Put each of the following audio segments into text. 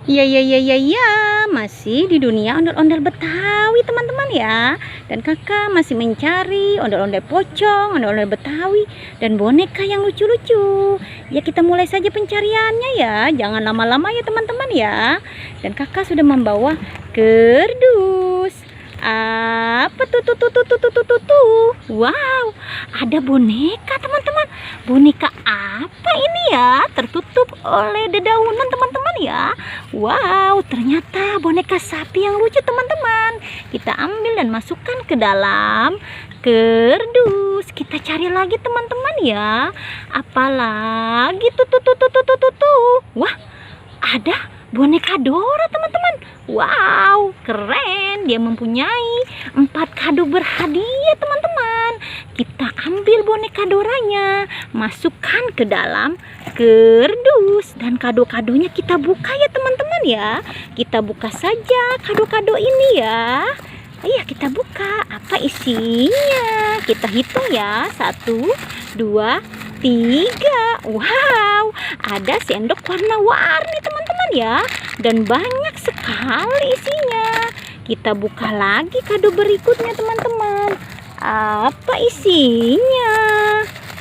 Ya, masih di dunia ondel-ondel Betawi teman-teman ya. Dan kakak masih mencari ondel-ondel pocong, ondel-ondel Betawi, dan boneka yang lucu-lucu. Ya kita mulai saja pencariannya ya, jangan lama-lama ya teman-teman ya. Dan kakak sudah membawa kerdus. Apa tuh? Wow, ada boneka teman-teman. Boneka apa ini ya? Tertutup oleh dedaunan teman-teman ya. Wow, ternyata boneka sapi yang lucu teman-teman. Kita ambil dan masukkan ke dalam kerdus. Kita cari lagi teman-teman ya. Apalagi tuh. Wah, ada boneka Dora teman-teman. Wow, keren. Dia mempunyai 4 kado berhadiah teman-teman. Kita ambil boneka Doranya, masukkan ke dalam kerdus, dan kado-kadonya kita buka ya teman-teman ya. Kita buka saja kado-kado ini ya. Ayo kita buka. Apa isinya? Kita hitung ya. 1, 2, 3. Wow, ada sendok warna-warni teman-teman ya, dan banyak sekali isinya. Kita buka lagi kado berikutnya teman-teman. Apa isinya?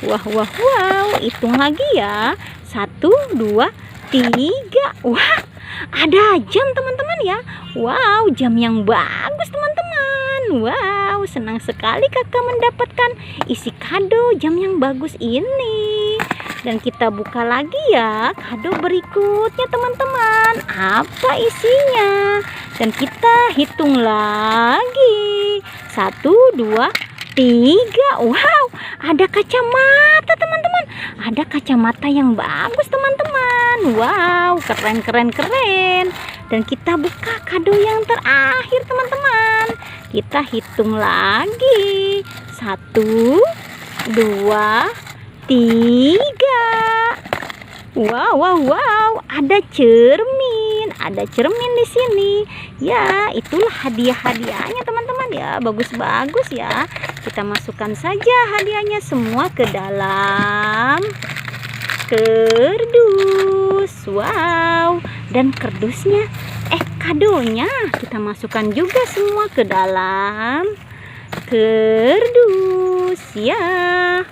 Wow, hitung lagi ya. 1, 2, 3. Wah, ada jam teman-teman ya. Wow, jam yang bagus teman-teman. Wow, senang sekali kakak mendapatkan isi kado jam yang bagus ini. Dan kita buka lagi ya kado berikutnya teman-teman. Apa isinya? Dan kita hitung lagi. 1, 2, 3. Wow, ada kacamata teman-teman. Ada kacamata yang bagus teman-teman. Wow, keren. Dan kita buka kado yang terakhir teman-teman. Kita hitung lagi. 1, 2, 3. Wow, ada cermin. Ada cermin di sini. Ya, itulah hadiah-hadiahnya teman-teman ya. Bagus-bagus ya. Kita masukkan saja hadiahnya semua ke dalam kerdus. Wow, dan kerdusnya kadonya kita masukkan juga semua ke dalam kerdus ya.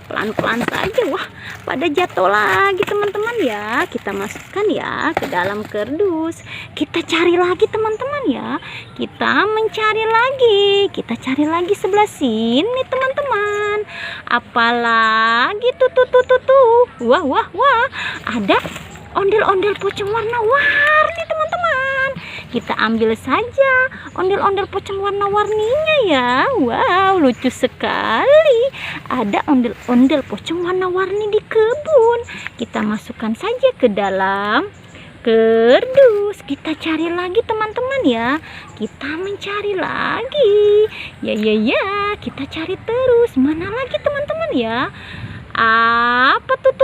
Pelan-pelan saja. Wah, pada jatuh lagi teman-teman ya. Kita masukkan ya ke dalam kerdus. Kita cari lagi teman-teman ya. Kita mencari lagi. Kita cari lagi sebelah sini teman-teman. Apalagi tuh. Wah, ada ondel-ondel pocong warna-warni teman-teman. Kita ambil saja ondel-ondel pocong warna-warninya ya. Wow, lucu sekali. Ada ondel-ondel pocong warna-warni di kebun. Kita masukkan saja ke dalam kerdus. Kita cari lagi teman-teman ya. Kita mencari lagi. Ya, kita cari terus. Mana lagi teman-teman ya? Apa tuh?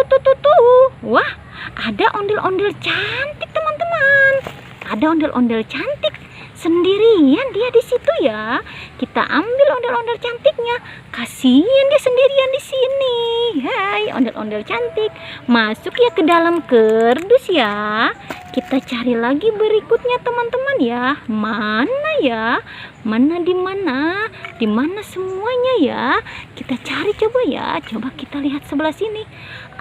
Wah, ada ondel-ondel cantik teman-teman. Ada ondel-ondel cantik sendirian dia di situ ya. Kita ambil ondel-ondel cantiknya. Kasihan dia sendirian di sini. Hai, ondel-ondel cantik, masuk ya ke dalam kerdus ya. Kita cari lagi berikutnya teman-teman ya. Mana ya? Di mana semuanya ya? Kita cari coba ya. Coba kita lihat sebelah sini.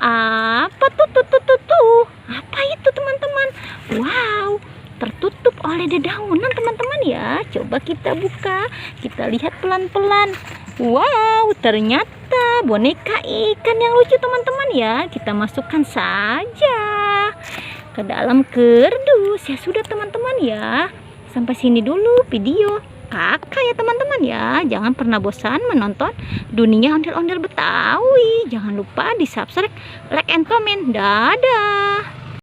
Apa tuh? Apa itu teman-teman? Wow, tertutup oleh dedaunan teman-teman ya. Coba kita buka. Kita lihat pelan-pelan. Wow, ternyata boneka ikan yang lucu teman-teman ya. Kita masukkan saja ke dalam kerdus. Ya sudah teman-teman ya. Sampai sini dulu video kakak ya teman-teman ya. Jangan pernah bosan menonton dunia ondel-ondel Betawi. Jangan lupa di subscribe, like, and comment. Dadah.